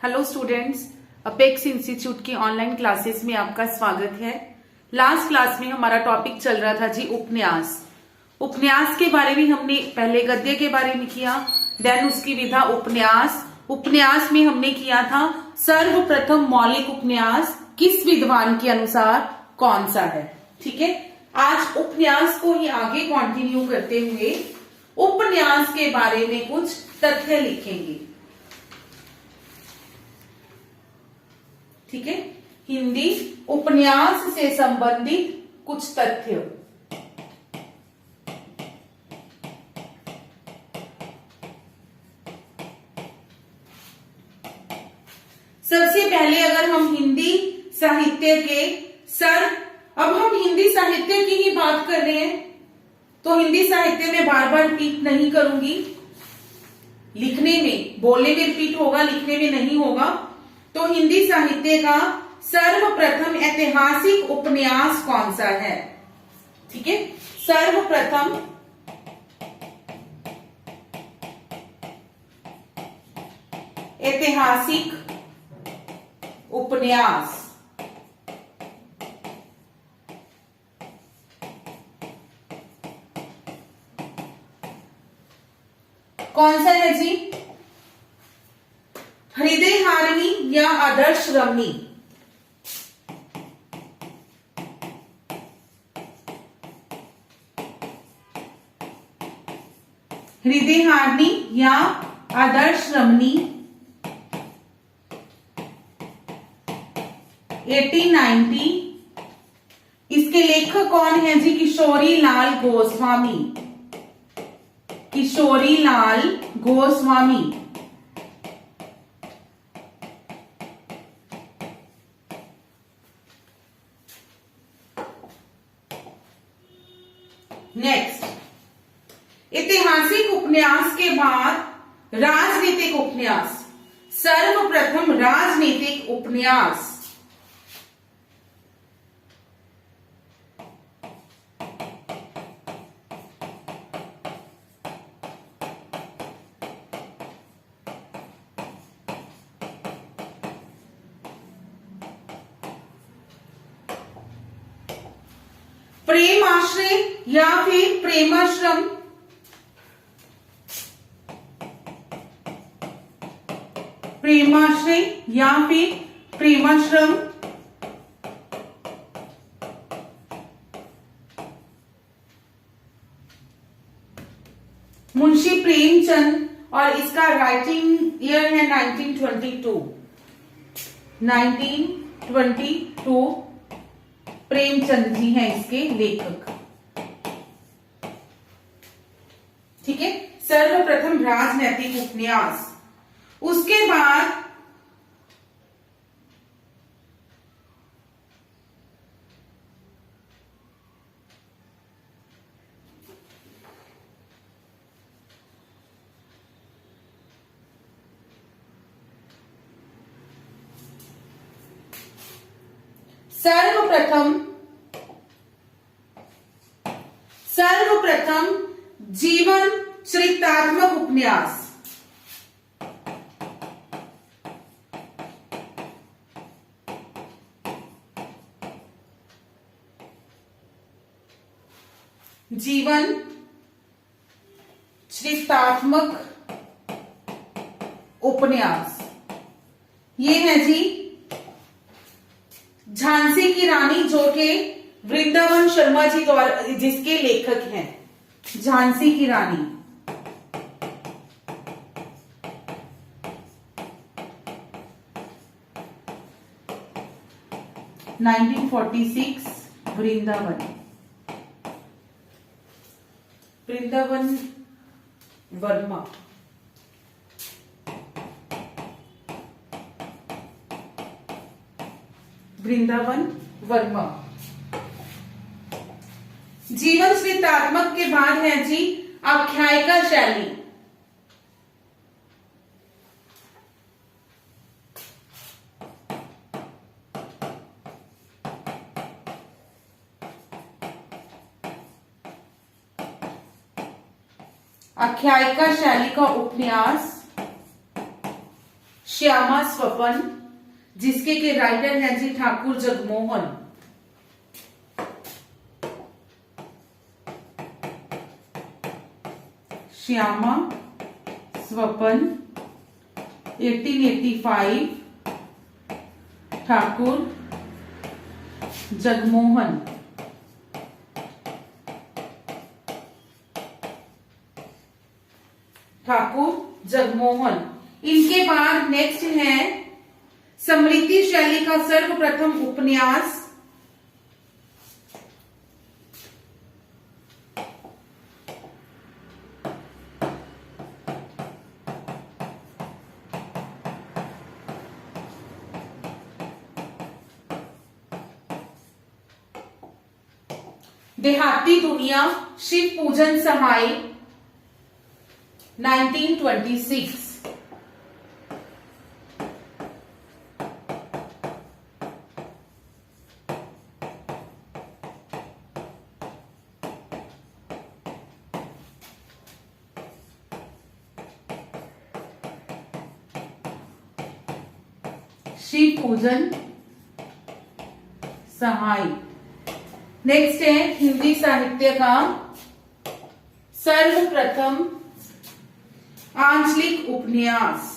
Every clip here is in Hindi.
हेलो स्टूडेंट्स, अपेक्स इंस्टीट्यूट की ऑनलाइन क्लासेस में आपका स्वागत है। लास्ट क्लास में हमारा टॉपिक चल रहा था जी उपन्यास। उपन्यास के बारे में हमने पहले गद्य के बारे में किया, देन उसकी विधा उपन्यास। उपन्यास में हमने किया था सर्वप्रथम मौलिक उपन्यास किस विद्वान के अनुसार कौन सा है। ठीक है, आज उपन्यास को ही आगे कंटिन्यू करते हुए उपन्यास के बारे में कुछ तथ्य लिखेंगे। ठीक है, हिंदी उपन्यास से संबंधित कुछ तथ्य। सबसे पहले अगर हम हिंदी साहित्य के अब हम हिंदी साहित्य की ही बात कर रहे हैं तो हिंदी साहित्य में बार बार रिपीट नहीं करूंगी। लिखने में, बोलने में रिपीट होगा, लिखने में नहीं होगा। तो हिंदी साहित्य का सर्वप्रथम ऐतिहासिक उपन्यास कौन सा है? ठीक है, सर्वप्रथम ऐतिहासिक उपन्यास कौन सा है जी? हृदय हारिणी या आदर्श रमणी? हृदय हारिणी या आदर्श रमणी 1890। इसके लेखक कौन है जी? किशोरी लाल गोस्वामी। किशोरी लाल गोस्वामी। नेक्स्ट, ऐतिहासिक उपन्यास के बाद राजनीतिक उपन्यास। सर्वप्रथम राजनीतिक उपन्यास प्रेम आश्रय या फिर प्रेमाश्रम? प्रेमाश्रय या फिर प्रेमाश्रम। मुंशी प्रेमचंद, और इसका राइटिंग ईयर है 1922। 1922 प्रेमचंद जी हैं इसके लेखक। ठीक है, सर्वप्रथम राजनैतिक उपन्यास। उसके बाद सर्वप्रथम जीवन चरित्रात्मक उपन्यास। जीवन चरित्रात्मक उपन्यास ये है जी झांसी की रानी, जो कि वृंदावन शर्मा जी द्वारा, जिसके लेखक हैं। झांसी की रानी। वृंदावन वर्मा। वृंदावन वर्मा। जीवन चरित्रात्मक के बाद है जी आख्यायिका शैली। आख्यायिका शैली का उपन्यास श्यामा स्वपन, जिसके के राइटर हैं जी ठाकुर जगमोहन। श्यामा स्वपन 1885, ठाकुर जगमोहन। ठाकुर जगमोहन। इनके बाद नेक्स्ट है स्मृति शैली का सर्वप्रथम उपन्यास देहाती दुनिया, शिव पूजन सहाय 1926। शिव पूजन सहाय। नेक्स्ट है हिंदी साहित्य का सर्वप्रथम आंचलिक उपन्यास।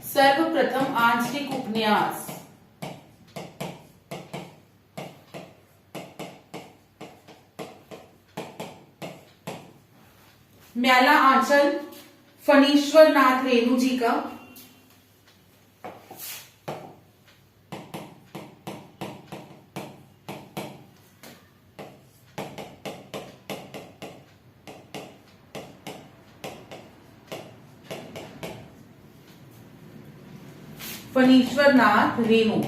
सर्वप्रथम आंचलिक उपन्यास म्याला आंचल, फणीश्वर नाथ रेणु जी का। फणीश्वर नाथ रेणु।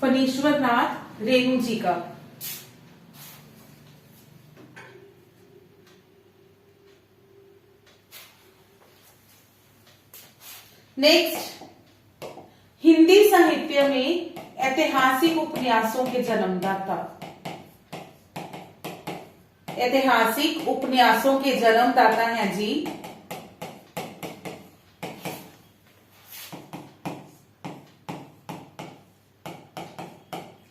फणीश्वर नाथ रेणु जी का। नेक्स्ट हिंदी साहित्य में ऐतिहासिक उपन्यासों के जन्मदाता। ऐतिहासिक उपन्यासों के जन्मदाता हैं जी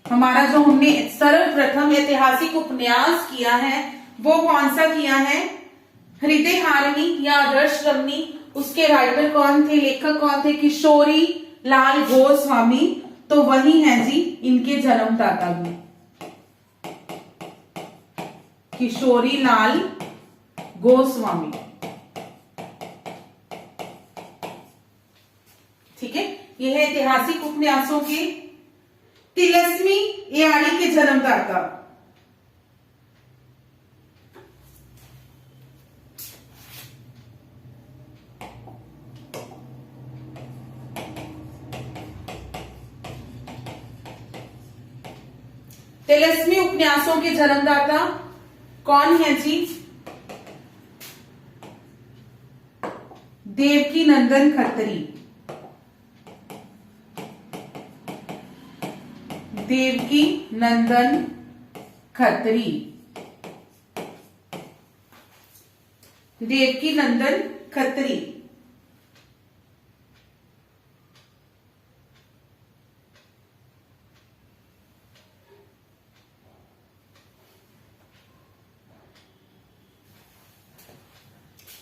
हमारा जो हमने सर्वप्रथम ऐतिहासिक उपन्यास किया है वो कौन सा किया है? हृदय हारिणी या आदर्श रमणी। उसके राइटर कौन थे, लेखक कौन थे? किशोरी लाल गोस्वामी। तो वही हैं जी इनके जन्मदाता भी, किशोरी लाल गोस्वामी। ठीक है, यह है ऐतिहासिक उपन्यासों के। तिलस्मी एआड़ी के जन्मदाता तिलस्मी उपन्यासों के जन्मदाता कौन है जी? देवकी नंदन खत्री। देवकी नंदन खत्री। देवकी नंदन खत्री।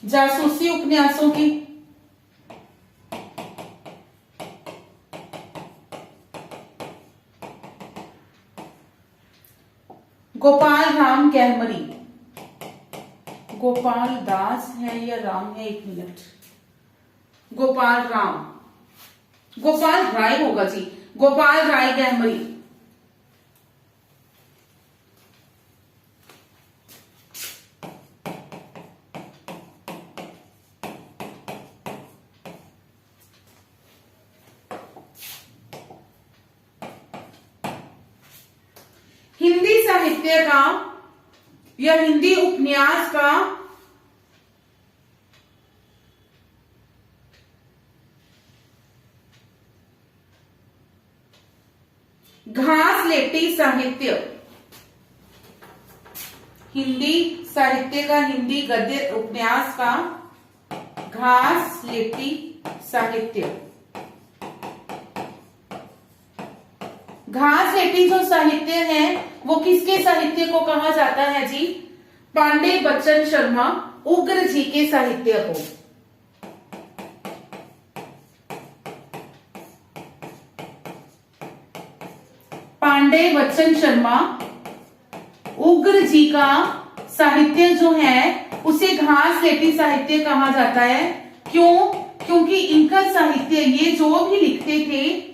जासूसी उपन्यासों की गोपाल राम गहमरी। गोपाल दास है या राम है? एक मिनट। गोपाल राम, गोपाल राय होगा जी। गोपाल राय गहमरी। हिंदी साहित्य का या हिंदी उपन्यास का घासलेटी साहित्य, हिंदी साहित्य का, हिंदी गद्य उपन्यास का घासलेटी साहित्य। घासलेटी जो साहित्य है वो किसके साहित्य को कहा जाता है जी? पांडे बच्चन शर्मा उग्र जी के साहित्य को। पांडे बच्चन शर्मा उग्र जी का साहित्य जो है उसे घासलेटी साहित्य कहा जाता है। क्यों? क्योंकि इनका साहित्य, ये जो भी लिखते थे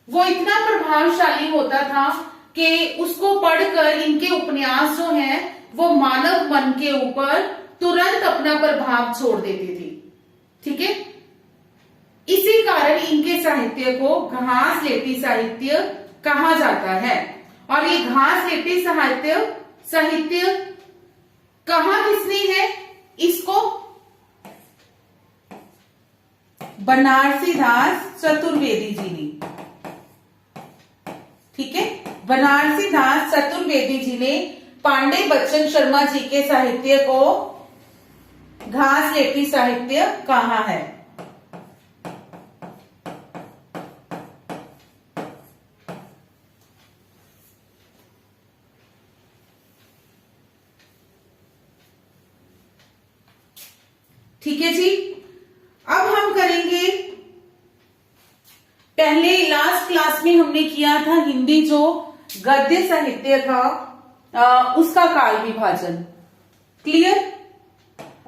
वो इतना प्रभावशाली होता था कि उसको पढ़कर इनके उपन्यास जो हैं वो मानव मन के ऊपर तुरंत अपना प्रभाव छोड़ देते थे। ठीक है, इसी कारण इनके साहित्य को घासलेटी साहित्य कहा जाता है। और ये घासलेटी साहित्य कहा किसने है? इसको बनारसी दास चतुर्वेदी जी ने। ठीक है, बनारसी दास चतुर्वेदी जी ने पांडे बच्चन शर्मा जी के साहित्य को घासलेटी साहित्य कहा है। ठीक है जी, अब हम करेंगे, पहले लास्ट क्लास में हमने किया था हिंदी जो गद्य साहित्य था उसका काल विभाजन। क्लियर?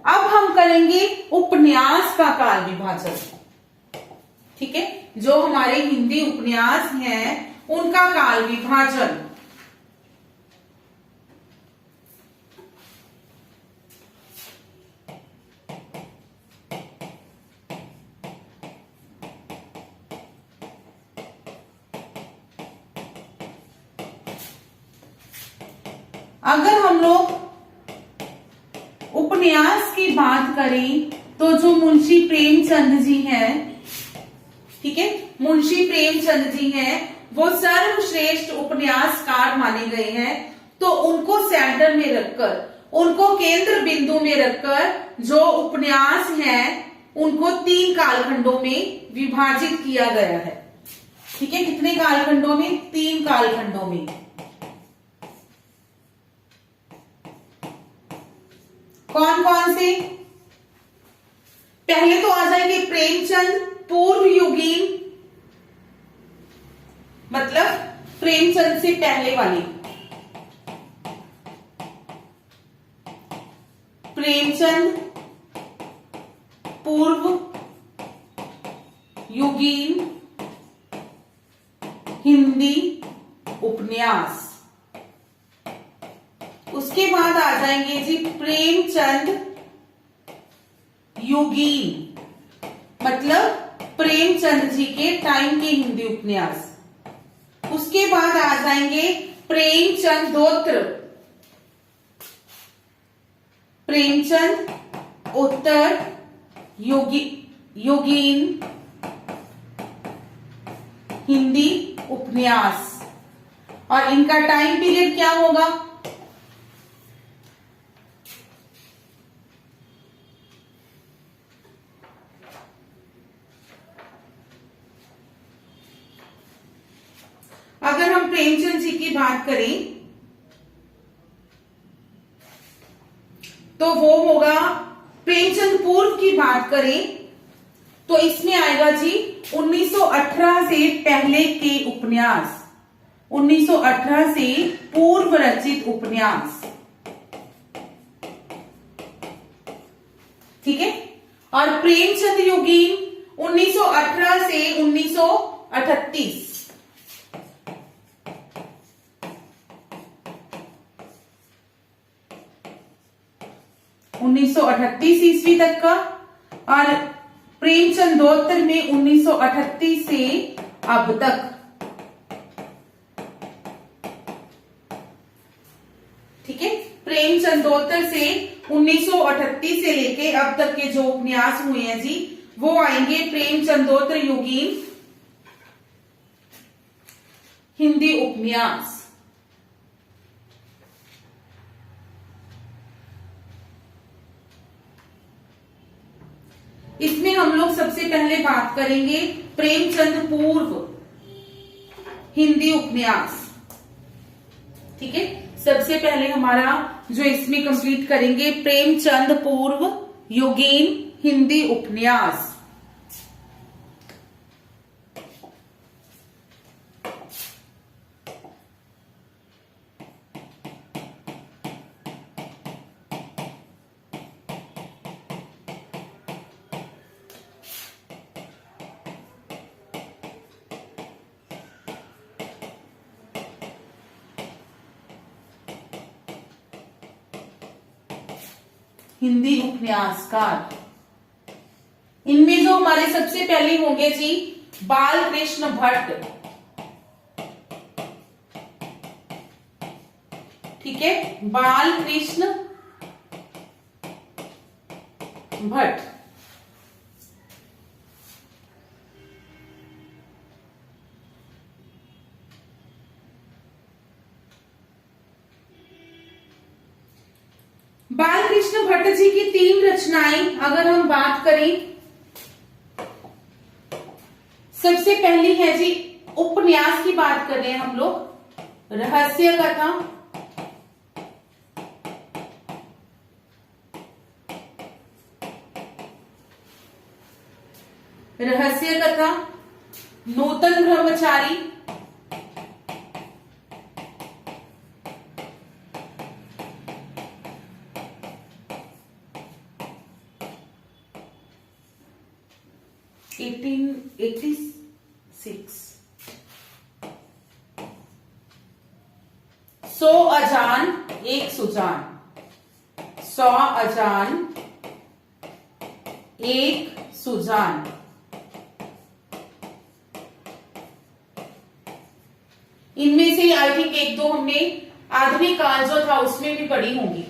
अब हम करेंगे उपन्यास का काल विभाजन। ठीक है, जो हमारे हिंदी उपन्यास हैं उनका काल विभाजन। अगर हम लोग उपन्यास की बात करें तो जो मुंशी प्रेमचंद जी हैं, ठीक है, मुंशी प्रेमचंद जी हैं, वो सर्वश्रेष्ठ उपन्यासकार माने गए हैं। तो उनको सेंटर में रखकर, उनको केंद्र बिंदु में रखकर जो उपन्यास हैं उनको 3 कालखंडों में विभाजित किया गया है। ठीक है, कितने कालखंडों में? 3 कालखंडों में। कौन कौन से? पहले तो आ जाएंगे प्रेमचंद पूर्व युगीन, मतलब प्रेमचंद से पहले वाली, प्रेमचंद पूर्व युगीन हिंदी उपन्यास। उसके बाद आ जाएंगे जी प्रेमचंद युगीन, मतलब प्रेमचंद जी के टाइम के हिंदी उपन्यास। उसके बाद आ जाएंगे प्रेमचंदोत्तर, प्रेमचंद उत्तर युगीन हिंदी उपन्यास। और इनका टाइम पीरियड क्या होगा? अगर हम प्रेमचंद जी की बात करें तो वो होगा, प्रेमचंद पूर्व की बात करें तो इसमें आएगा जी 1918 से पहले के उपन्यास, 1918 से पूर्व रचित उपन्यास। ठीक है, और प्रेमचंद युगीन 1918 से 1938। 1938 ईस्वी तक का, और प्रेमचंदोत्तर में 1938 से अब तक। ठीक है, प्रेमचंदोत्तर से 1938 से लेके अब तक के जो उपन्यास हुए हैं जी वो आएंगे प्रेमचंदोत्तर युगीन हिंदी उपन्यास। इसमें हम लोग सबसे पहले बात करेंगे प्रेमचंद पूर्व हिंदी उपन्यास। ठीक है, सबसे पहले हमारा जो इसमें कंप्लीट करेंगे प्रेमचंद पूर्व योगेन हिंदी उपन्यास। हिंदी उपन्यासकार, इनमें जो हमारे सबसे पहले होंगे जी बाल कृष्ण भट्ट। ठीक है, बाल कृष्ण भट्ट। बालकृष्ण भट्ट जी की 3 रचनाएं अगर हम बात करें, सबसे पहली है जी उपन्यास की बात कर रहे हैं हम लोग, रहस्य कथा। रहस्य कथा, नूतन ब्रह्मचारी, सौ अजान एक सुजान, 100 अजान एक सुजान। इनमें से आई थिंक 1-2 हमने आधुनिक काल जो था उसमें भी पढ़ी होंगी।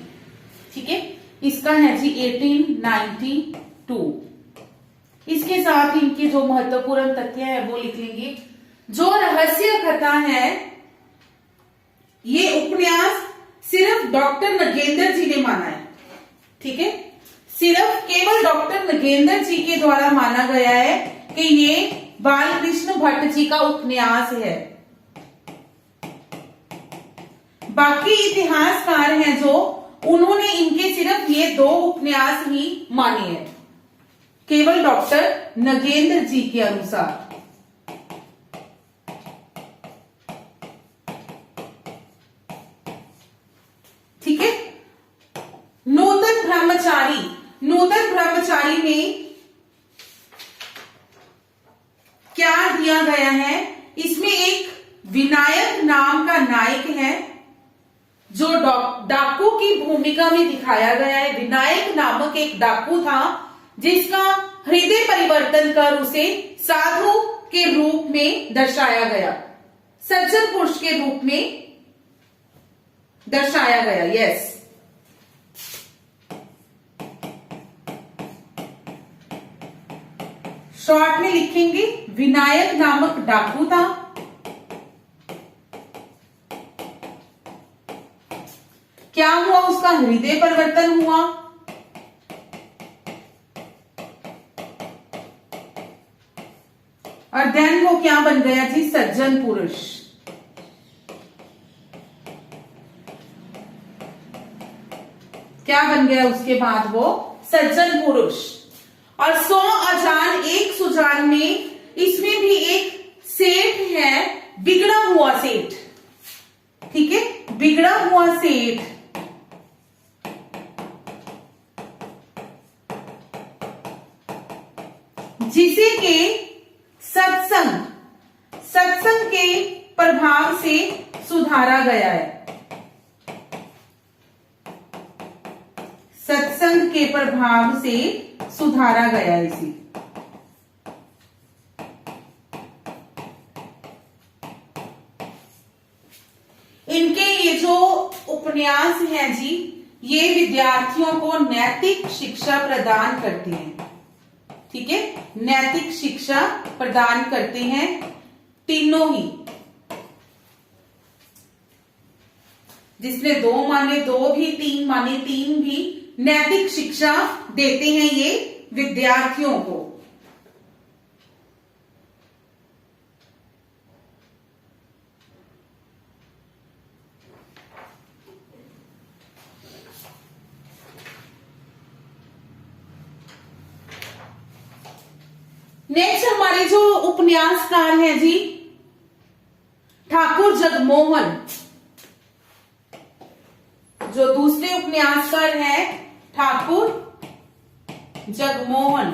ठीक है, इसका है जी 1892। इसके साथ इनके जो महत्वपूर्ण तथ्य है वो लिख लेंगे। जो रहस्य कथा है, ये उपन्यास सिर्फ डॉक्टर नगेंद्र जी ने माना है। ठीक है, सिर्फ केवल डॉक्टर नगेंद्र जी के द्वारा माना गया है कि ये बालकृष्ण भट्ट जी का उपन्यास है। बाकी इतिहासकार हैं जो, उन्होंने इनके सिर्फ ये 2 उपन्यास ही माने हैं, केवल डॉक्टर नगेंद्र जी के अनुसार। ठीक है, नूतन ब्रह्मचारी, नूतन ब्रह्मचारी में क्या दिया गया है, इसमें एक विनायक नाम का नायक है जो डाकू की भूमिका में दिखाया गया है। विनायक नामक एक डाकू था जिसका हृदय परिवर्तन कर उसे साधु के रूप में दर्शाया गया, सज्जन पुरुष के रूप में दर्शाया गया। यस, शॉर्ट में लिखेंगे विनायक नामक डाकू था। क्या हुआ, उसका हृदय परिवर्तन हुआ। और देन वो क्या बन गया जी, सज्जन पुरुष। क्या बन गया उसके बाद वो, सज्जन पुरुष। और 100 अजान एक सुजान में इसमें भी एक सेठ है, बिगड़ा हुआ सेठ। ठीक है, बिगड़ा हुआ सेठ, जिसे के सत्संग के प्रभाव से सुधारा गया है। सत्संग के प्रभाव से सुधारा गया है इसी। इनके ये जो उपन्यास हैं जी, ये विद्यार्थियों को नैतिक शिक्षा प्रदान करते हैं। ठीक है, नैतिक शिक्षा प्रदान करते हैं तीनों ही। जिसमें 2 माने 2 भी, 3 माने 3 भी नैतिक शिक्षा देते हैं ये विद्यार्थियों को। नेक्स्ट हमारे जो उपन्यासकार हैं जी, ठाकुर जगमोहन। जो दूसरे उपन्यासकार हैं ठाकुर जगमोहन।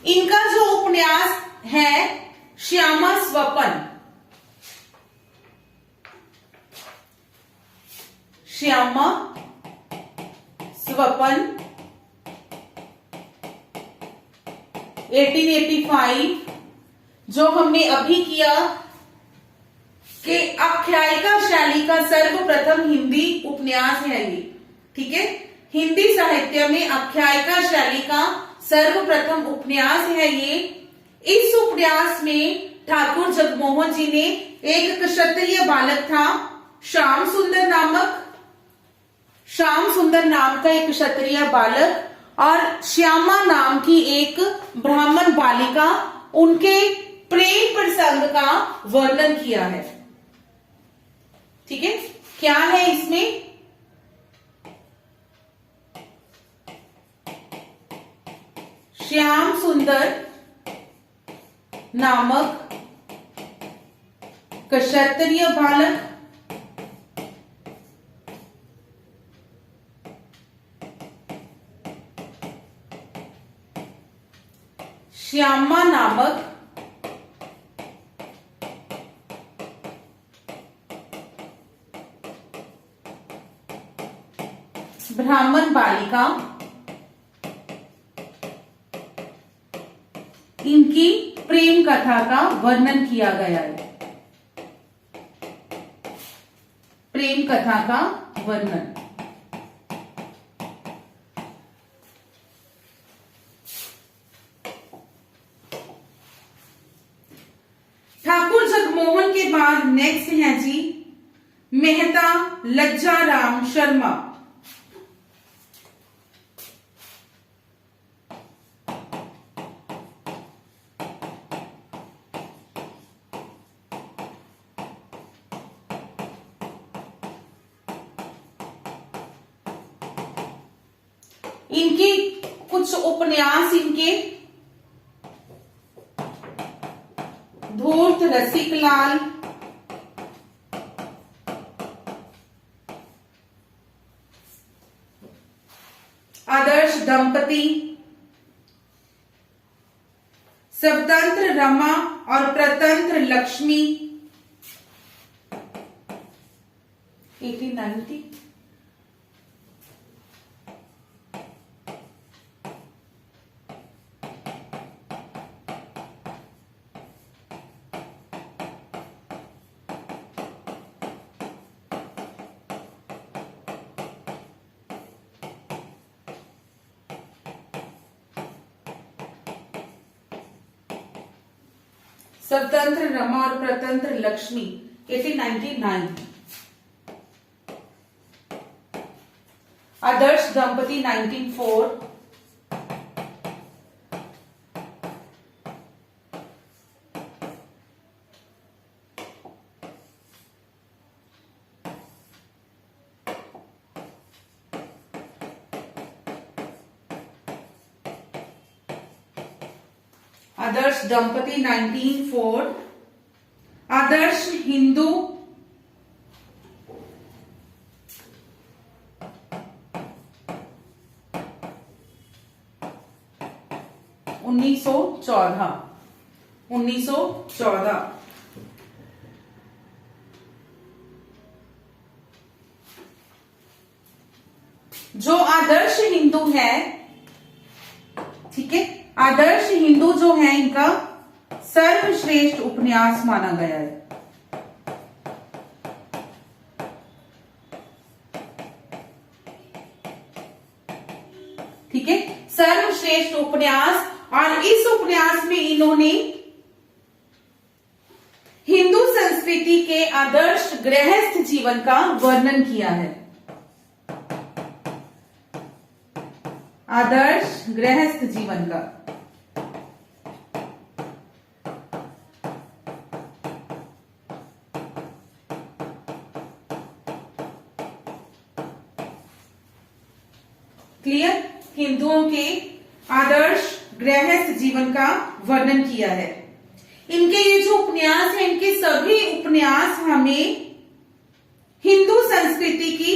इनका जो उपन्यास है श्यामा स्वपन, श्यामा स्वपन 1885, जो हमने अभी किया कि आख्यायिका शैली का सर्वप्रथम हिंदी उपन्यास है ये। ठीक है, हिंदी साहित्य में आख्यायिका शैली का सर्वप्रथम उपन्यास है ये। इस उपन्यास में ठाकुर जगमोहन जी ने एक क्षत्रिय बालक था श्याम सुंदर नाम का एक क्षत्रिय बालक और श्यामा नाम की एक ब्राह्मण बालिका, उनके प्रेम प्रसंग का वर्णन किया है। ठीक है, क्या है इसमें? श्याम सुंदर नामक क्षत्रिय बालक श्यामा नामक ब्राह्मण बालिका, इनकी प्रेम कथा का वर्णन किया गया है। प्रेम कथा का वर्णन। ठाकुर जगमोहन के बाद नेक्स्ट है जी मेहता लज्जाराम शर्मा। इनके कुछ उपन्यास, इनके धूर्त रसिक लाल, आदर्श दंपति, स्वतंत्र रमा और प्रतंत्र लक्ष्मी 1890, स्वतंत्र रमा और प्रतंत्र लक्ष्मी 1899, आदर्श दंपति 1904, आदर्श दंपति 1904, आदर्श हिंदू 1914। जो आदर्श हिंदू है, ठीक है, आदर्श हिंदू जो है इनका सर्वश्रेष्ठ उपन्यास माना गया है। ठीक है, सर्वश्रेष्ठ उपन्यास। और इस उपन्यास में इन्होंने हिंदू संस्कृति के आदर्श गृहस्थ जीवन का वर्णन किया है। आदर्श गृहस्थ जीवन का। क्लियर? हिंदुओं के आदर्श गृहस्थ जीवन का वर्णन किया है। इनके ये जो उपन्यास है, इनके सभी उपन्यास हमें हिंदू संस्कृति की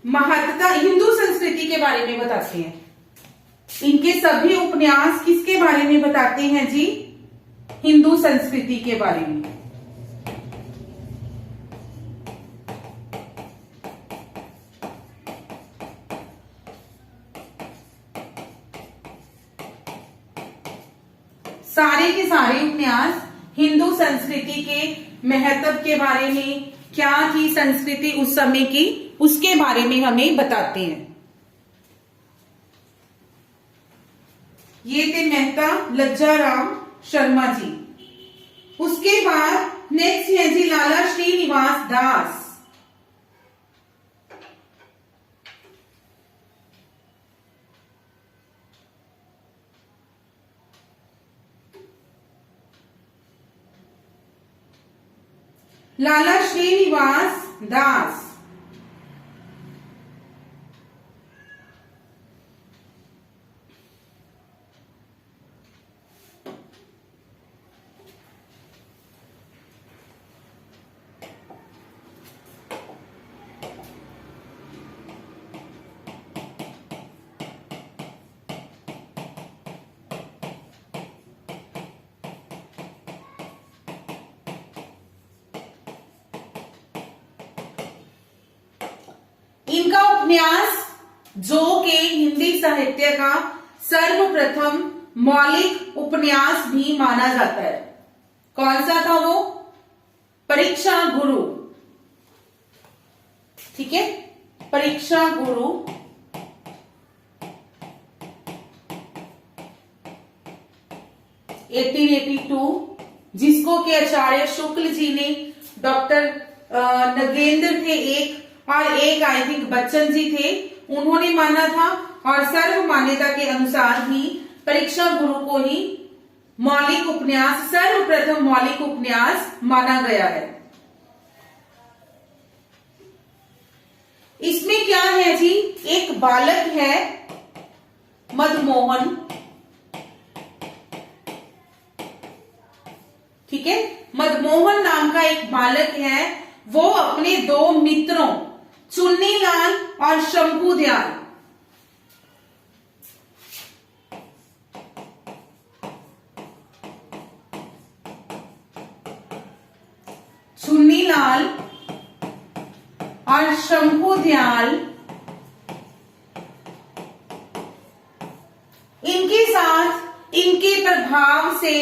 महत्ता, हिंदू संस्कृति के बारे में बताते हैं। इनके सभी उपन्यास किसके बारे में बताते हैं जी? हिंदू संस्कृति के बारे में। सारे के सारे उपन्यास हिंदू संस्कृति के महत्व के बारे में, क्या थी संस्कृति उस समय की, उसके बारे में हमें बताते हैं। ये थे मेहता लज्जा राम शर्मा जी। उसके बाद नेक्स्ट है जी लाला श्रीनिवास दास। लाला श्रीनिवास दास। इनका उपन्यास जो कि हिंदी साहित्य का सर्वप्रथम मौलिक उपन्यास भी माना जाता है, कौन सा था वो? परीक्षा गुरु। ठीक है, परीक्षा गुरु। जिसको कि आचार्य शुक्ल जी ने, डॉक्टर नगेंद्र थे एक, और एक आई थिंक बच्चन जी थे, उन्होंने माना था। और सर्व मान्यता के अनुसार ही परीक्षा गुरु को ही मौलिक उपन्यास, सर्वप्रथम मौलिक उपन्यास माना गया है। इसमें क्या है जी? एक बालक है मदमोहन, ठीक है, मदमोहन नाम का एक बालक है। वो अपने दो मित्रों चुन्नीलाल और शंभुदयाल, चुन्नीलाल और शंभुदयाल, इनके साथ, इनके प्रभाव से,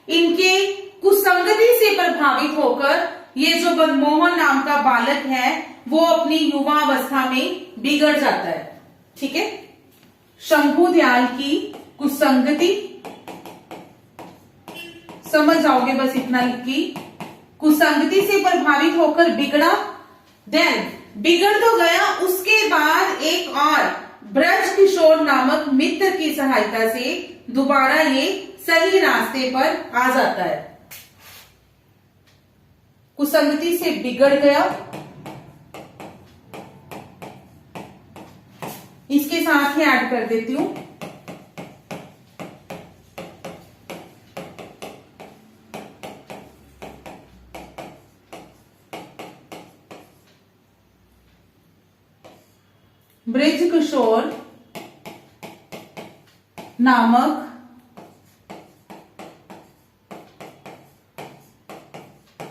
इनके कुसंगति से प्रभावित होकर ये जो मनमोहन नाम का बालक है वो अपनी युवावस्था में बिगड़ जाता है। ठीक है, शंभुदयाल की कुसंगति समझ जाओगे बस इतना लिख की, कुसंगति से प्रभावित होकर बिगड़ा। देन बिगड़ तो गया, उसके बाद एक और ब्रज किशोर नामक मित्र की सहायता से दोबारा ये सही रास्ते पर आ जाता है। कुसंगति से बिगड़ गया, इसके साथ ही ऐड कर देती हूं। ब्रज किशोर नामक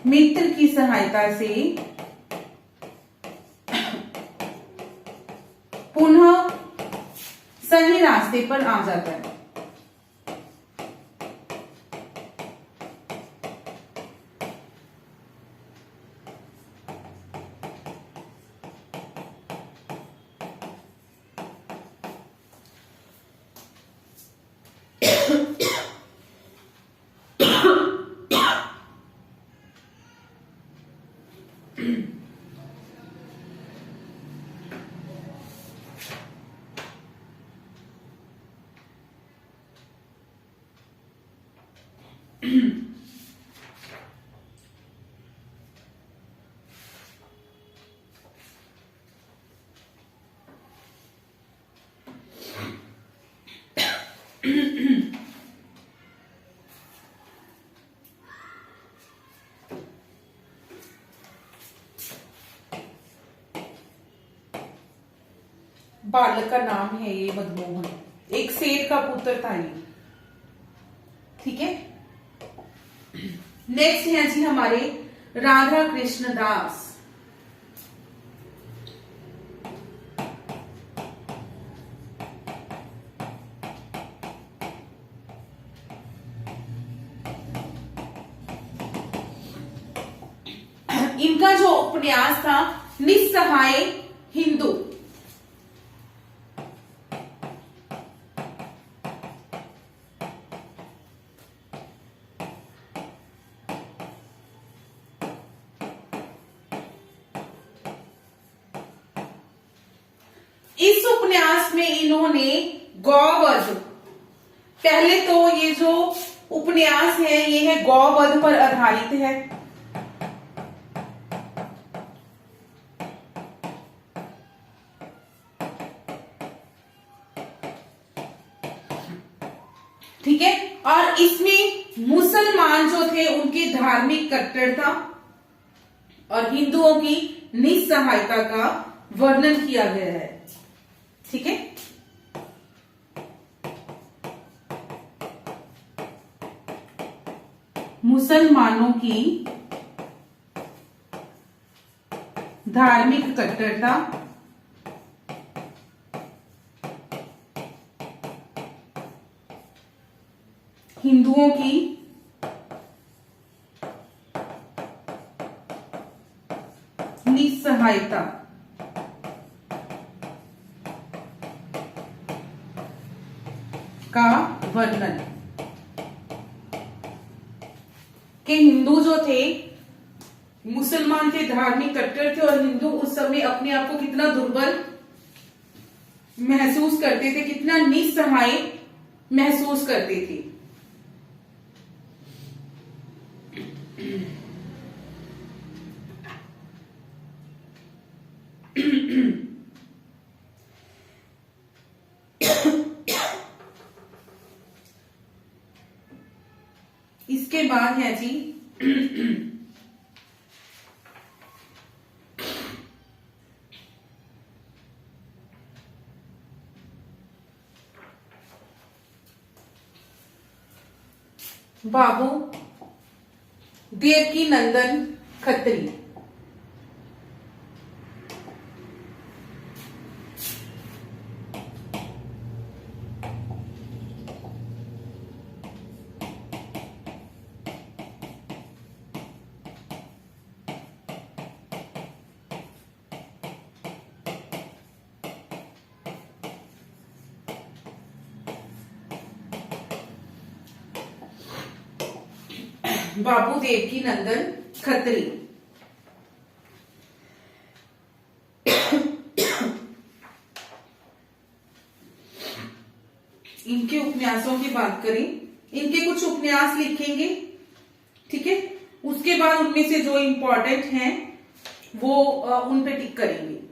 मित्र की सहायता से पुनः सही रास्ते पर आ जाता है। बालक का नाम है ये मदमोहन, एक सेठ का पुत्र था ये। ठीक है। नेक्स्ट है जी हमारे राधा कृष्ण दास। इनका जो उपन्यास था निस्सहाय हिंदू, इस उपन्यास में इन्होंने गौवध, पहले तो ये जो उपन्यास है ये है गौवध पर आधारित है। ठीक है। और इसमें मुसलमान जो थे उनकी धार्मिक कट्टरता और हिंदुओं की निस्सहायता का वर्णन किया गया है। ठीक है। मुसलमानों की धार्मिक कट्टरता, हिंदुओं की निस्सहायता का वर्णन, कि हिंदू जो थे, मुसलमान थे, धार्मिक कट्टर थे और हिंदू उस समय अपने आप को कितना दुर्बल महसूस करते थे, कितना निस्सहाय महसूस करते थे। इसके बाद है जी बाबू देवकी नंदन खत्री। बाबू देवकी नंदन खत्री। इनके उपन्यासों की बात करें, इनके कुछ उपन्यास लिखेंगे। ठीक है। उसके बाद उनमें से जो इंपॉर्टेंट हैं वो उन पे टिक करेंगे।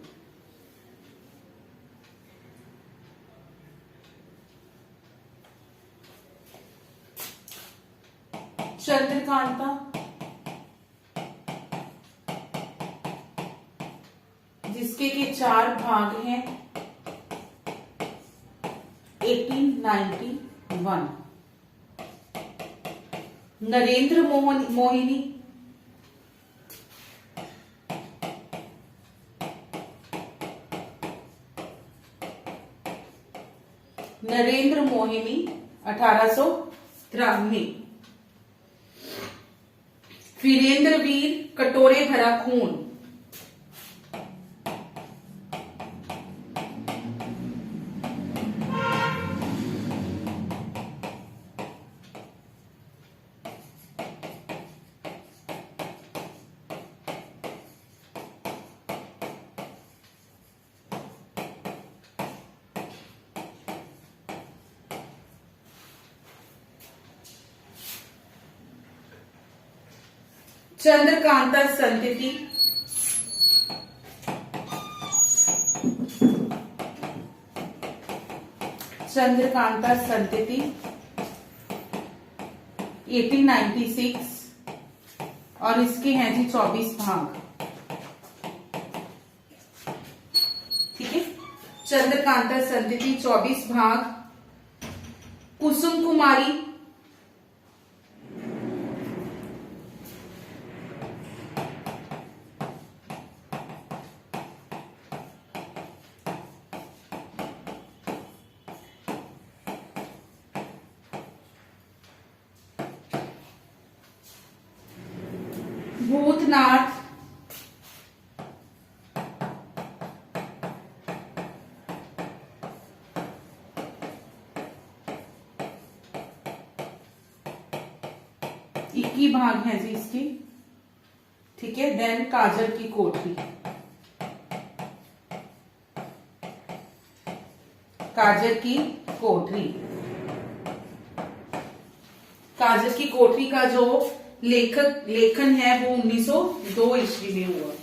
चंद्रकांता, जिसके के 4 भाग हैं, 1891। नरेंद्र मोहिनी, नरेंद्र मोहिनी 1893। वीरेंद्र वीर कटोरे भरा खून, चंद्रकांता संतति, चंद्रकांता संतति 1896 और इसके हैं जी 24 भाग। ठीक है। चंद्रकांता संतति 24 भाग, कुसुम कुमारी, भूतनाथ, इक्की भाग है जी इसकी, ठीक है। देन काजल की कोठरी, काजल की कोठरी, काजल की कोठरी का जो लेखन है वो 1902 ईस्वी में हुआ।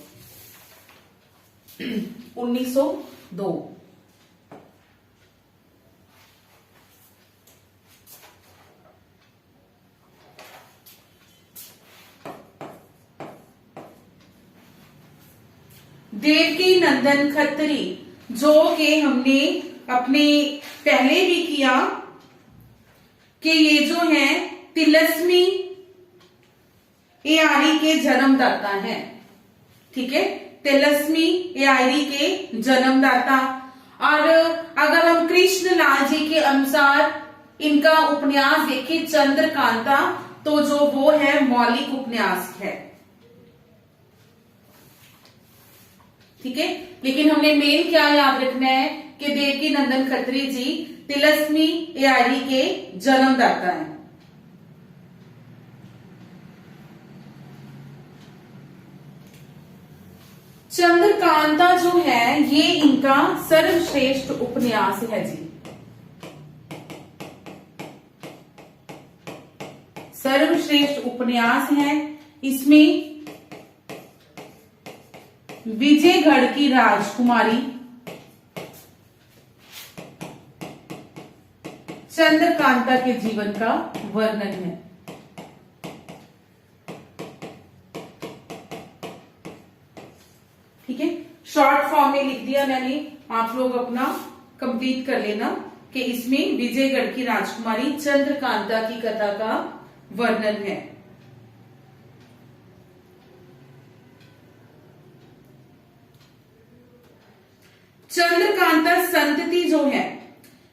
1902। देवकी नंदन खत्री, जो कि हमने अपने पहले भी किया कि ये जो है तिलस्मी एआरी के जन्मदाता है, ठीक है। तिलस्मी एआरी के जन्मदाता। और अगर हम कृष्णलाल जी के अनुसार इनका उपन्यास देखें चंद्रकांता, तो जो वो है मौलिक उपन्यास है, ठीक है। लेकिन हमने मेन क्या याद रखना है कि देवकी नंदन खत्री जी तिलस्मी एआरी के जन्मदाता हैं। चंद्रकांता जो है ये इनका सर्वश्रेष्ठ उपन्यास है जी, सर्वश्रेष्ठ उपन्यास है। इसमें विजयगढ़ की राजकुमारी, चंद्रकांता के जीवन का वर्णन है, ठीक है। शॉर्ट फॉर्म में लिख दिया मैंने, आप लोग अपना कंप्लीट कर लेना कि इसमें विजयगढ़ की राजकुमारी चंद्रकांता की कथा का वर्णन है। चंद्रकांता संतति जो है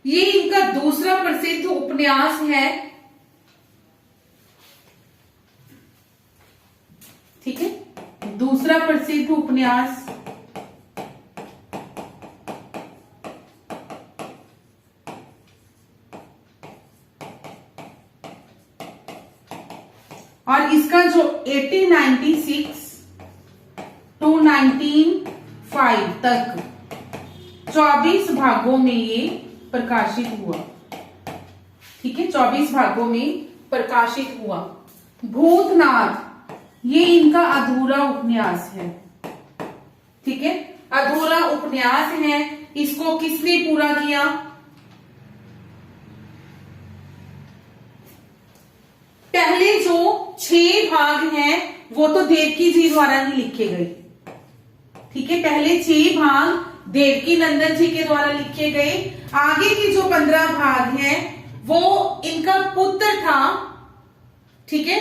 ये इनका दूसरा प्रसिद्ध उपन्यास है, ठीक है। दूसरा प्रसिद्ध उपन्यास। और इसका जो 1896 टू 1905 तक 24 भागों में ये प्रकाशित हुआ, ठीक है। 24 भागों में प्रकाशित हुआ। भूतनाथ ये इनका अधूरा उपन्यास है, ठीक है। अधूरा उपन्यास है, इसको किसने पूरा किया? पहले जो 6 भाग हैं वो तो देवकी जी द्वारा ही लिखे गए, ठीक है। पहले 6 भाग देवकी नंदन जी के द्वारा लिखे गए। आगे के जो 15 भाग हैं वो इनका पुत्र था, ठीक है,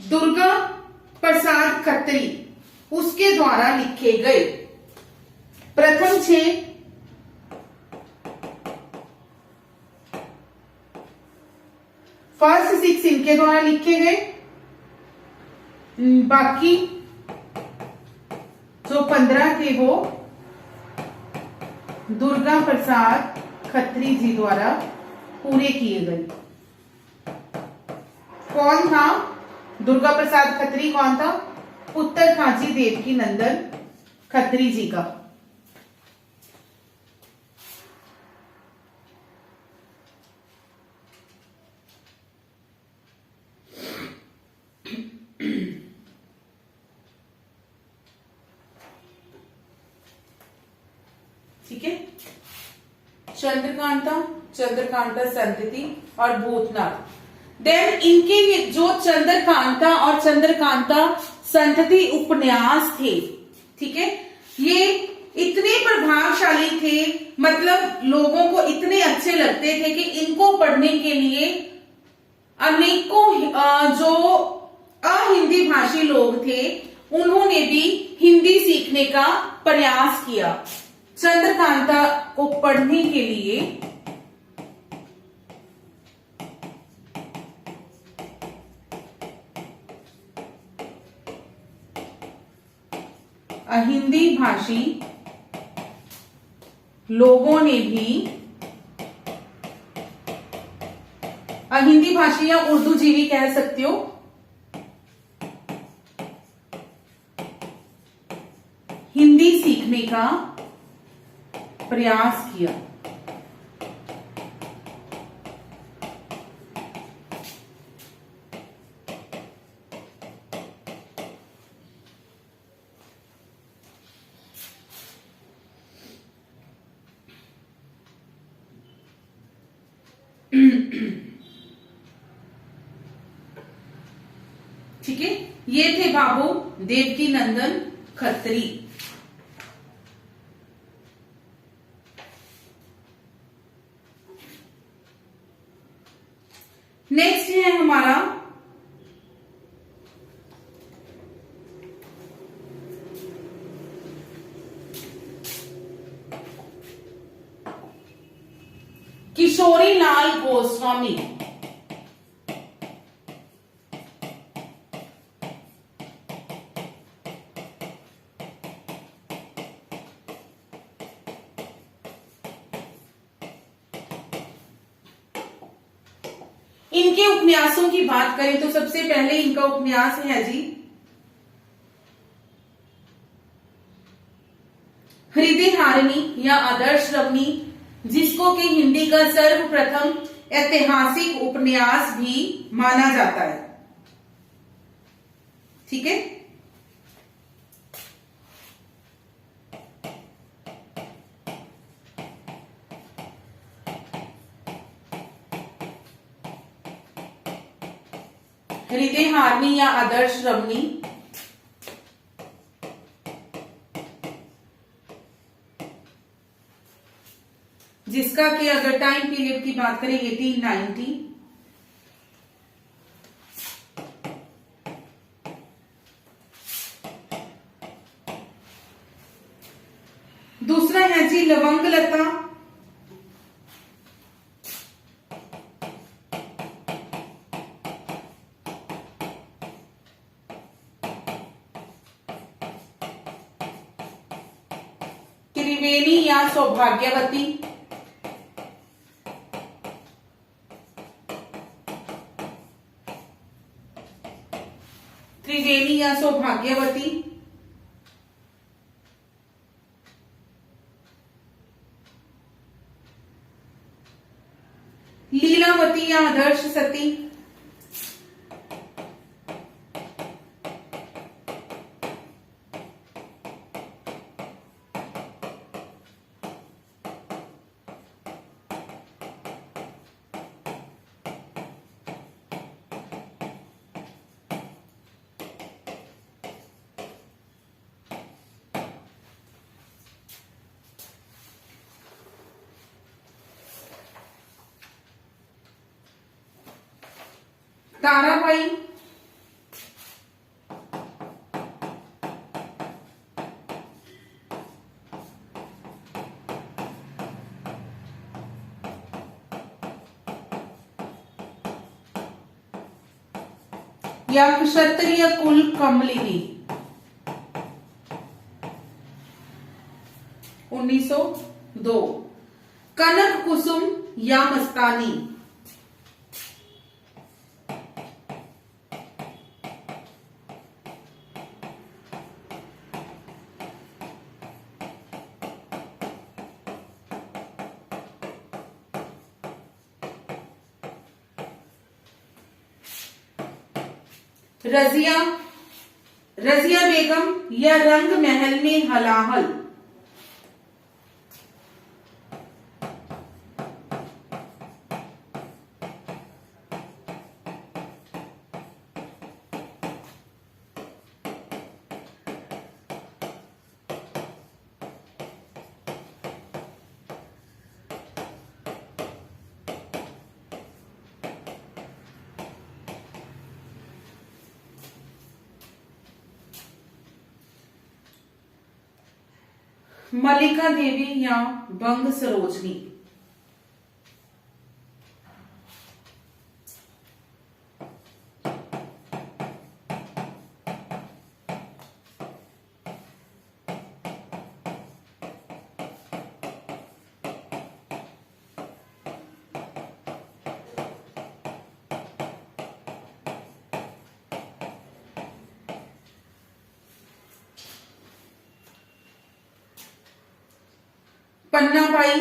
दुर्गा प्रसाद खत्री, उसके द्वारा लिखे गए। प्रथम 6 फर्स्ट 6 इनके द्वारा लिखे गए, बाकी जो 15 थे वो दुर्गा प्रसाद खत्री जी द्वारा पूरे किए गए। कौन था दुर्गा प्रसाद खत्री? कौन था? पुत्र था जी देवकी नंदन खत्री जी का। ठीक है, चंद्रकांता, चंद्रकांता संतति और भूतनाथ। देन इनके जो चंद्रकांता और चंद्रकांता संतति उपन्यास थे, ठीक है, ये इतने प्रभावशाली थे मतलब लोगों को इतने अच्छे लगते थे कि इनको पढ़ने के लिए अनेकों जो अहिंदी भाषी लोग थे उन्होंने भी हिंदी सीखने का प्रयास किया। चंद्रकांता को पढ़ने के लिए अहिंदी भाषी लोगों ने भी, अहिंदी भाषी या उर्दू जीवी कह सकते हो, हिंदी सीखने का प्रयास किया। ठीक है, ये थे बाबू देवकी नंदन खत्री। नेक्स्ट है हमारा किशोरी लाल गोस्वामी। इनके उपन्यासों की बात करें तो सबसे पहले इनका उपन्यास है जी हृदय हारिणी या आदर्श रमणी, जिसको कि हिंदी का सर्वप्रथम ऐतिहासिक उपन्यास भी माना जाता है। ठीक है, हृदय हारिणी या आदर्श रमणी जिसका कि अगर टाइम पीरियड की बात करें 1890, दूसरा है जी लवंग लता, त्रिवेणी या सौभाग्यवती, त्रिवेणी या सौभाग्यवती, लीलावती या आदर्श सती, ताराबाई, या क्षत्रिय कुल कमलिनी 1902, कनक कुसुम या मस्तानी, रजिया, रजिया बेगम या रंग महल में हलाहल, मल्लिका देवी या बंग सरोजनी। पन्नाबाई,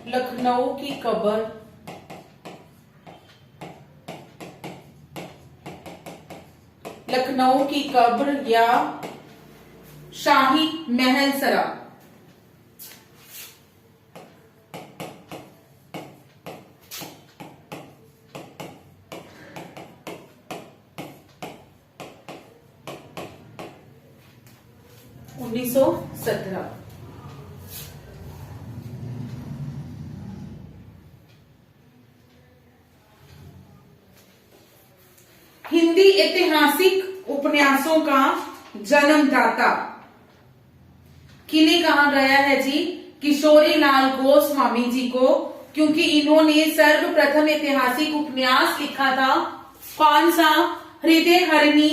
लखनऊ की कब्र, लखनऊ की कब्र या शाही महल सरा। उन्नीस सौ 17। हिंदी ऐतिहासिक उपन्यासों का जन्मदाता किन्हें कहा गया है जी? किशोरीलाल गोस्वामी जी को, क्योंकि इन्होंने सर्वप्रथम ऐतिहासिक उपन्यास लिखा था। कौन सा? हृदय हरिणी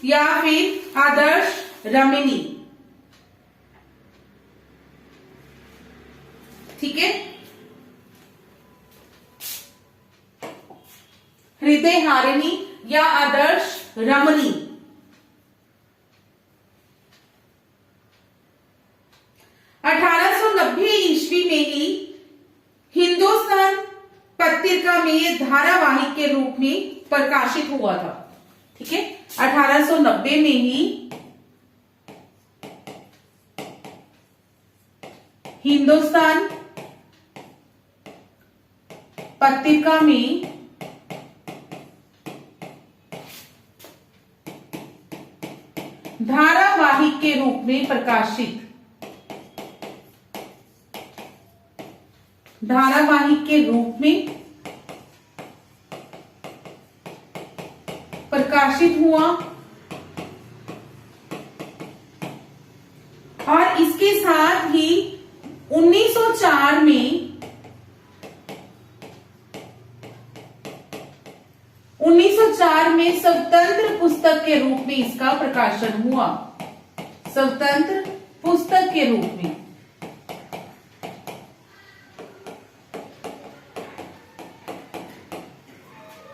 या फिर आदर्श रमणी। ठीक है, हृदय हारिणी या आदर्श रमणी। ईस्वी में ही हिंदुस्तान पत्रिका में ये धारावाहिक के रूप में प्रकाशित हुआ था। ठीक है, 1890 में ही हिंदुस्तान पत्रिका में धारावाहिक के रूप में प्रकाशित, धारावाहिक के रूप में प्रकाशित हुआ। और इसके साथ ही 1904 में 1904 में स्वतंत्र पुस्तक के रूप में इसका प्रकाशन हुआ। स्वतंत्र पुस्तक के रूप में।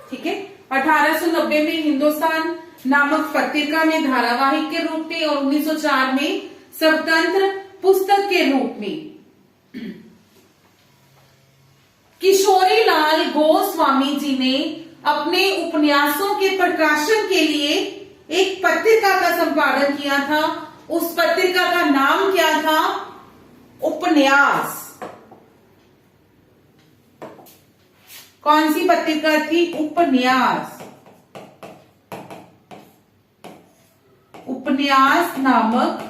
ठीक है, 1890 में हिंदुस्तान नामक पत्रिका में धारावाहिक के रूप में और 1904 में स्वतंत्र पुस्तक के रूप में। किशोरीलाल गोस्वामी जी ने अपने उपन्यासों के प्रकाशन के लिए एक पत्रिका का संपादन किया था। उस पत्रिका का नाम क्या था? उपन्यास। कौन सी पत्रिका थी? उपन्यास। उपन्यास नामक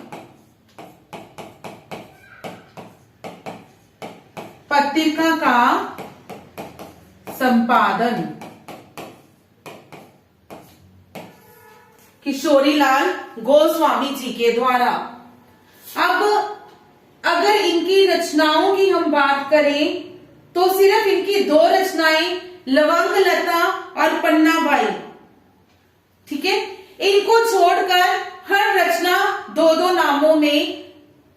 पत्रिका का संपादन किशोरीलाल गोस्वामी जी के द्वारा। अब अगर इनकी रचनाओं की हम बात करें तो सिर्फ इनकी दो रचनाएं लवंग लता और पन्नाबाई। ठीक है, इनको छोड़कर हर रचना दो दो नामों में,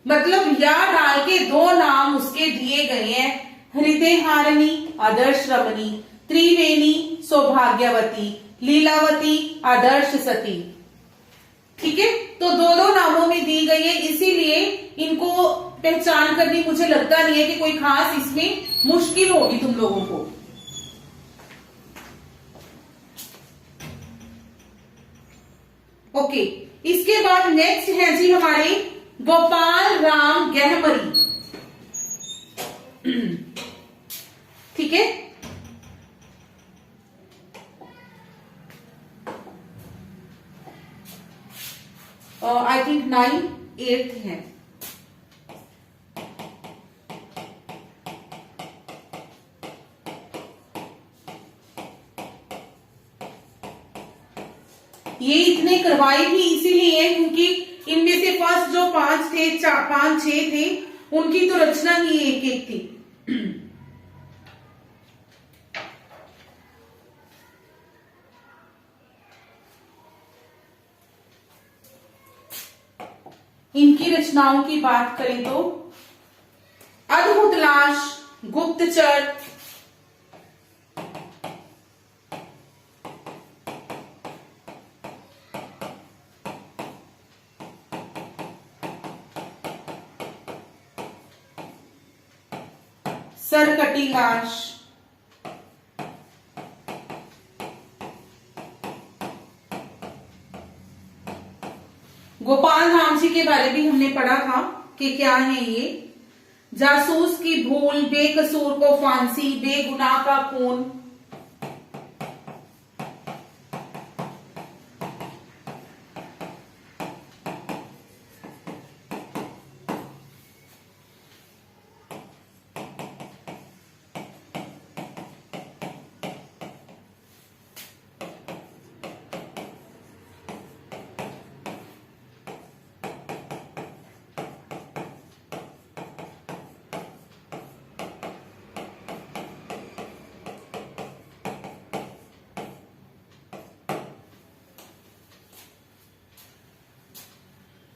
मतलब या डाल के दो नाम उसके दिए गए हैं। हृदय हारिणी, आदर्श रमणी, त्रिवेणी, सौभाग्यवती, लीलावती, आदर्श सती। ठीक है, तो दो दो नामों में दी गई है, इसीलिए इनको पहचान करनी मुझे लगता नहीं है कि कोई खास इसमें मुश्किल होगी तुम लोगों को। ओके, इसके बाद नेक्स्ट है जी हमारे गोपाल राम गहमरी। ठीक है, आई थिंक 9, 8 है। ये इतने करवाए भी इसीलिए है क्योंकि इनमें से फर्स्ट जो 5 थे, 5, 6 थे, उनकी तो रचना ही एक एक थी। इनकी रचनाओं की बात करें तो अद्भुत लाश, गुप्तचर, सरकटी लाश, गोपाल राम जी के बारे में हमने पढ़ा था कि क्या है ये, जासूस की भूल, बेकसूर को फांसी, बेगुनाह का खून,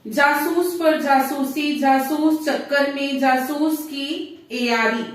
जासूस पर जासूसी, जासूस चक्कर में जासूस की एयारी,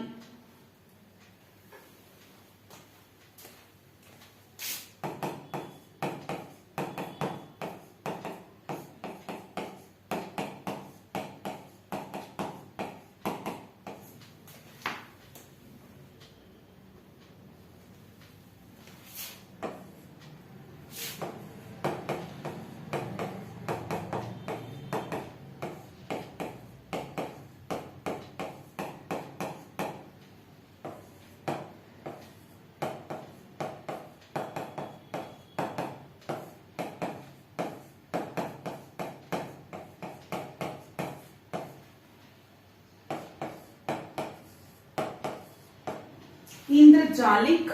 इंद्रजालिक,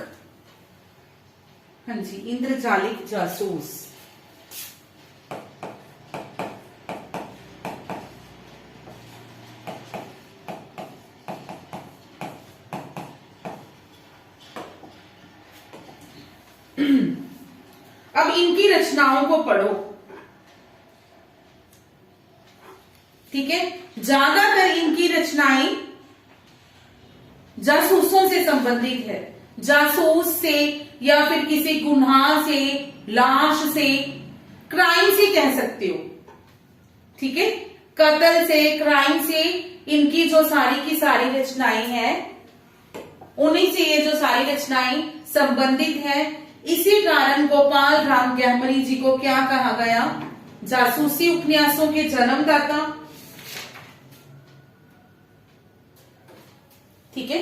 हाँ जी, इंद्रजालिक जासूस, अब इनकी रचनाओं को पढ़ो, ठीक है। ज्यादातर इनकी रचनाएं जासूसों से संबंधित है, जासूस से या फिर किसी गुनाह से, लाश से, क्राइम से कह सकते हो, ठीक है। कत्ल से, क्राइम से इनकी जो सारी की सारी रचनाएं हैं, उन्हीं से ये जो सारी रचनाएं संबंधित है। इसी कारण गोपाल राम गहमरी जी को क्या कहा गया? जासूसी उपन्यासों के जन्मदाता, ठीक है।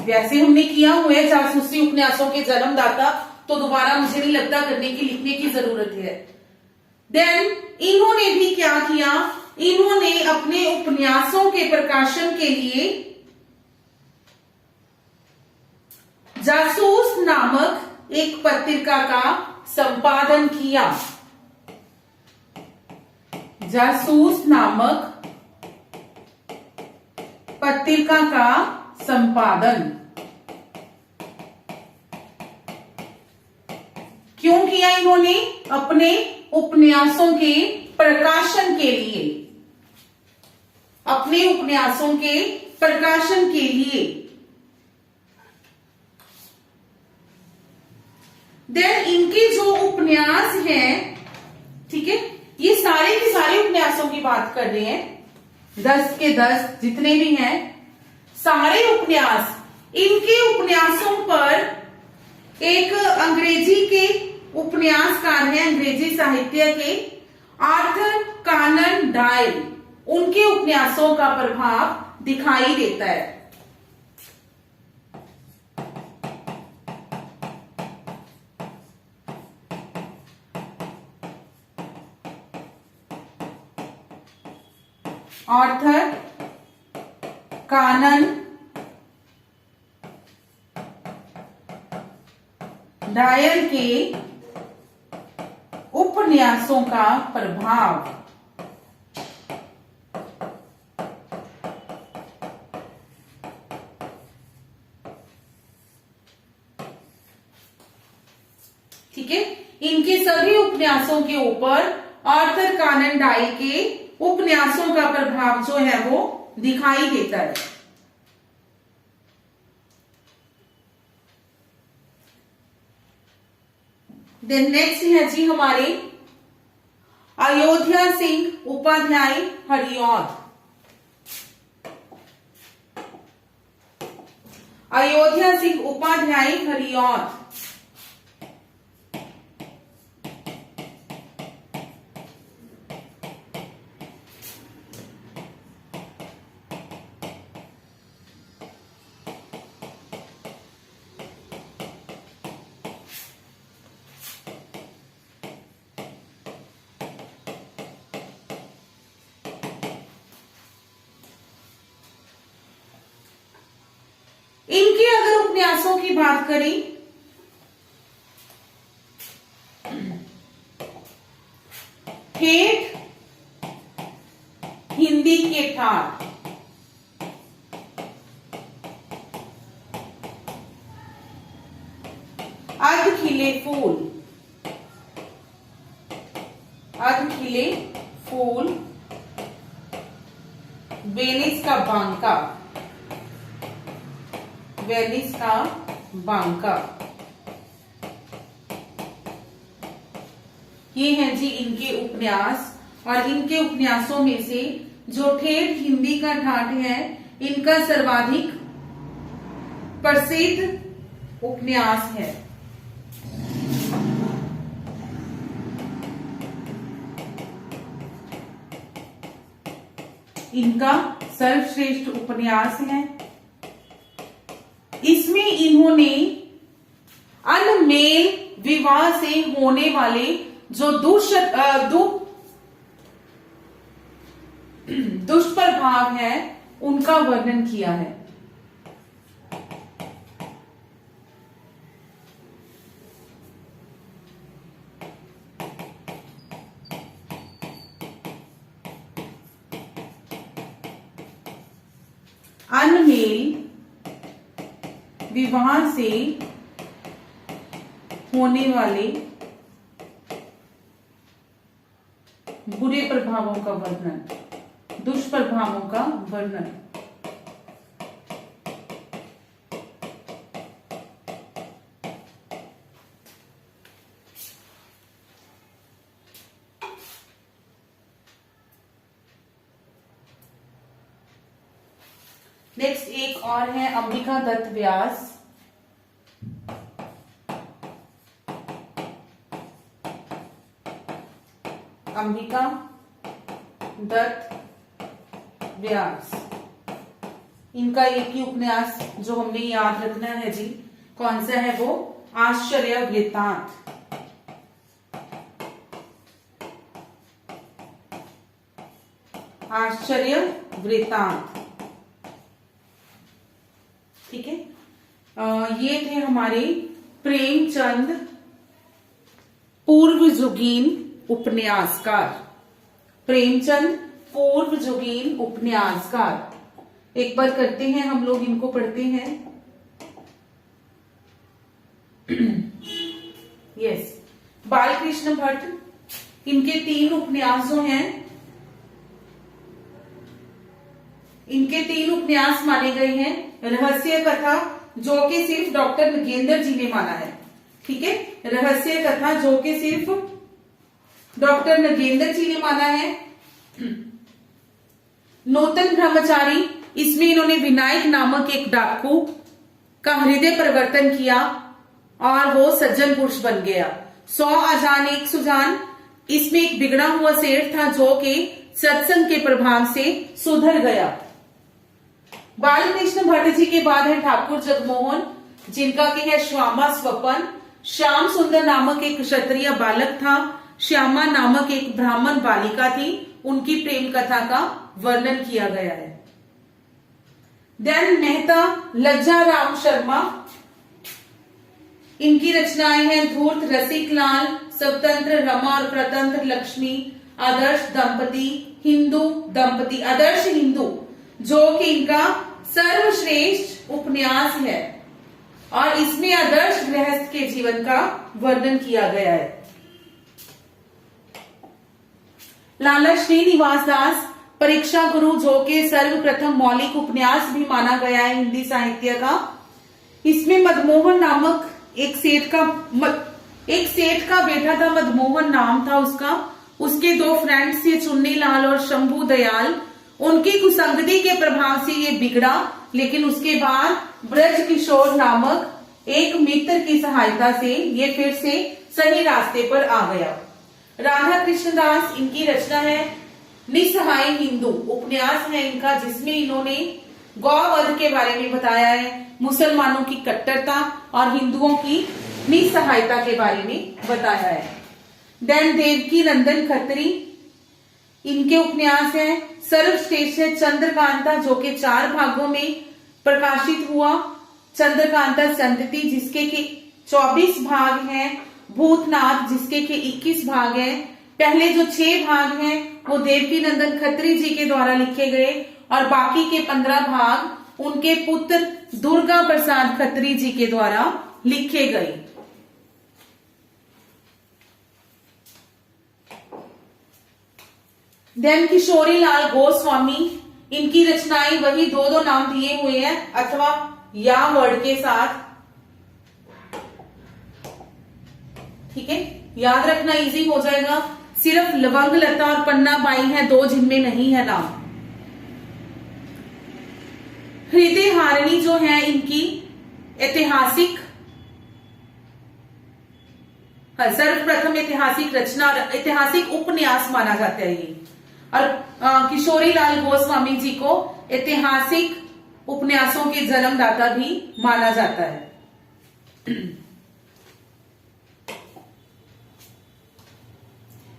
वैसे हमने किया हुआ है जासूसी उपन्यासों के जन्मदाता, तो दोबारा मुझे नहीं लगता करने की, लिखने की जरूरत है। देन इन्होंने भी क्या किया, इन्होंने अपने उपन्यासों के प्रकाशन के लिए जासूस नामक एक पत्रिका का संपादन किया। जासूस नामक पत्रिका का संपादन क्यों किया इन्होंने? अपने उपन्यासों के प्रकाशन के लिए, अपने उपन्यासों के प्रकाशन के लिए। देन इनके जो उपन्यास हैं, ठीक है, ये सारे के सारे उपन्यासों की बात कर रहे हैं, 10 के 10 जितने भी हैं, सारे उपन्यास। इनके उपन्यासों पर एक अंग्रेजी के उपन्यासकार हैं, अंग्रेजी साहित्य के आर्थर कॉनन डॉयल, उनके उपन्यासों का प्रभाव दिखाई देता है। ऑर्थर कानन डायल के उपन्यासों का प्रभाव। ठीक है, इनके सभी उपन्यासों के ऊपर आर्थर कानन डायल के उपन्यासों का प्रभाव जो है वो दिखाई देता है। देन नेक्स्ट है जी हमारे अयोध्या सिंह उपाध्याय हरिऔध। अयोध्या सिंह उपाध्याय हरिऔध इनके अगर उपन्यासों की बात करें ठेठ हिंदी के ठाठ, अध खिले फूल, अध खिले फूल, वेनिस का बांका, वेनिस का बांका, ये हैं जी इनके उपन्यास। और इनके उपन्यासों में से जो ठेठ हिंदी का ठाठ है, इनका सर्वाधिक प्रसिद्ध उपन्यास है। इनका सर्वश्रेष्ठ उपन्यास है। इसमें इन्होंने अनमेल विवाह से होने वाले जो दुष्प्रभाव है उनका वर्णन किया है। अनमेल विवाह से होने वाले बुरे प्रभावों का वर्णन, दुष्प्रभावों का वर्णन। नेक्स्ट एक और है अंबिका दत्त व्यास। अंबिका दत्त व्यास, इनका एक ही उपन्यास जो हमने याद रखना है जी, कौन सा है वो? आश्चर्य वृत्तांत। आश्चर्य वृत्तांत, ठीक है। ये थे हमारे प्रेमचंद पूर्वजुगीन उपन्यासकार। प्रेमचंद पूर्वजुगीन उपन्यासकार। एक बार करते हैं हम लोग, इनको पढ़ते हैं। यस, बालकृष्ण भट्ट, इनके 3 उपन्यास जो हैं, इनके 3 उपन्यास माने गए हैं। रहस्य कथा, जो कि सिर्फ डॉक्टर नगेंद्र जी ने माना है, ठीक है। रहस्य कथा जो कि सिर्फ डॉक्टर नगेंद्र जी ने माना है। नूतन ब्रह्मचारी, इसमें इन्होंने विनायक नामक एक डाकू का हृदय परिवर्तन किया और वो सज्जन पुरुष बन गया। 100 अजान एक सुजान, इसमें एक बिगड़ा हुआ सेठ था जो कि सत्संग के प्रभाव से सुधर गया। बालकृष्ण भट्ट जी के बाद है ठाकुर जगमोहन, जिनका कि है श्यामा स्वपन। श्याम सुंदर नामक एक क्षत्रिय बालक था, श्यामा नामक एक ब्राह्मण बालिका थी, उनकी प्रेम कथा का वर्णन किया गया है। देन मेहता लज्जा राम शर्मा, इनकी रचनाएं हैं धूर्त, रसिक लाल, स्वतंत्र, रमा और प्रतंत्र लक्ष्मी, आदर्श दंपति, हिंदू दंपति, आदर्श हिंदू, जो कि इनका सर्वश्रेष्ठ उपन्यास है और इसमें आदर्श गृहस्थ के जीवन का वर्णन किया गया है। लाला श्रीनिवास दास, परीक्षा गुरु, जो कि सर्वप्रथम मौलिक उपन्यास भी माना गया है हिंदी साहित्य का। इसमें मदमोहन नामक एक सेठ का बेटा था, मदमोहन नाम था उसका। उसके दो फ्रेंड्स थे, चुन्नी लाल और शंभू दयाल। उनकी कुसंगति के प्रभाव से ये बिगड़ा, लेकिन उसके बाद ब्रज किशोर नामक एक मित्र की सहायता से ये फिर से सही रास्ते पर आ गया। राधा कृष्णदास, इनकी रचना है निसहाय हिंदू, उपन्यास है इनका, जिसमें इन्होंने गौवध के बारे में बताया है, मुसलमानों की कट्टरता और हिंदुओं की निसहायता के बारे में बताया है। देन देवकी नंदन खत्री, इनके उपन्यास है सर्वश्रेष्ठ है चंद्रकांता, जो कि 4 भागों में प्रकाशित हुआ। चंद्रकांता संतति, जिसके के 24 भाग हैं। भूतनाथ, जिसके के 21 भाग हैं। पहले जो 6 भाग हैं वो देवकी नंदन खत्री जी के द्वारा लिखे गए और बाकी के 15 भाग उनके पुत्र दुर्गा प्रसाद खत्री जी के द्वारा लिखे गए। देन किशोरी लाल गोस्वामी, इनकी रचनाएं वही 2 नाम दिए हुए हैं अथवा या वर्ड के साथ, ठीक है, याद रखना इजी हो जाएगा। सिर्फ लवंग लता और पन्ना बाई हैं 2 जिनमें नहीं है नाम। हृदय हारिणी जो है इनकी ऐतिहासिक, सर्वप्रथम ऐतिहासिक रचना और ऐतिहासिक उपन्यास माना जाता है ये। और किशोरी लाल गोस्वामी जी को ऐतिहासिक उपन्यासों के जन्मदाता भी माना जाता है।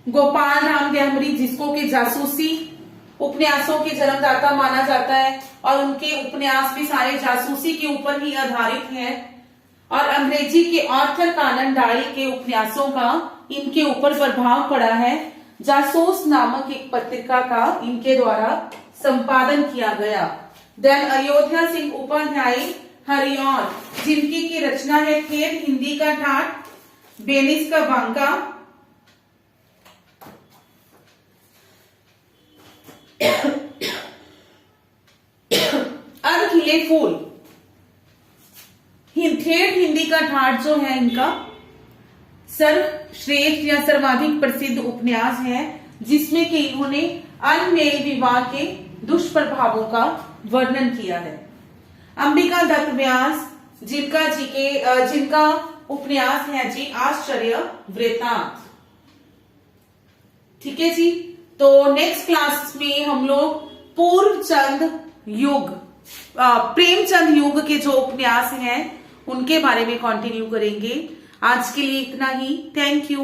गोपाल राम देहमरी, जिसको कि जासूसी उपन्यासों के जन्मदाता माना जाता है और उनके उपन्यास भी सारे जासूसी के ऊपर ही आधारित हैं। और अंग्रेजी के आर्थर कानन डॉयल के उपन्यासों का इनके ऊपर प्रभाव पड़ा है। जासूस नामक एक पत्रिका का इनके द्वारा संपादन किया गया। देन अयोध्या सिंह उपाध्याय हरिऔर, जिनकी की रचना है ठेठ हिंदी का ठाठ, बेनिस का बांका, खिले फूल। ठेठ हिंदी का ठाठ जो है इनका सर्वश्रेष्ठ या सर्वाधिक प्रसिद्ध उपन्यास है, जिसमें कि इन्होंने अनमेल विवाह के दुष्प्रभावों का वर्णन किया है। अंबिका दत्त व्यास, जिनका उपन्यास है जी आश्चर्य वृत्तांत। ठीक है जी, तो नेक्स्ट क्लास में हम लोग पूर्वचंद युग, प्रेमचंद युग के जो उपन्यास हैं उनके बारे में कंटिन्यू करेंगे। आज के लिए इतना ही। Thank you.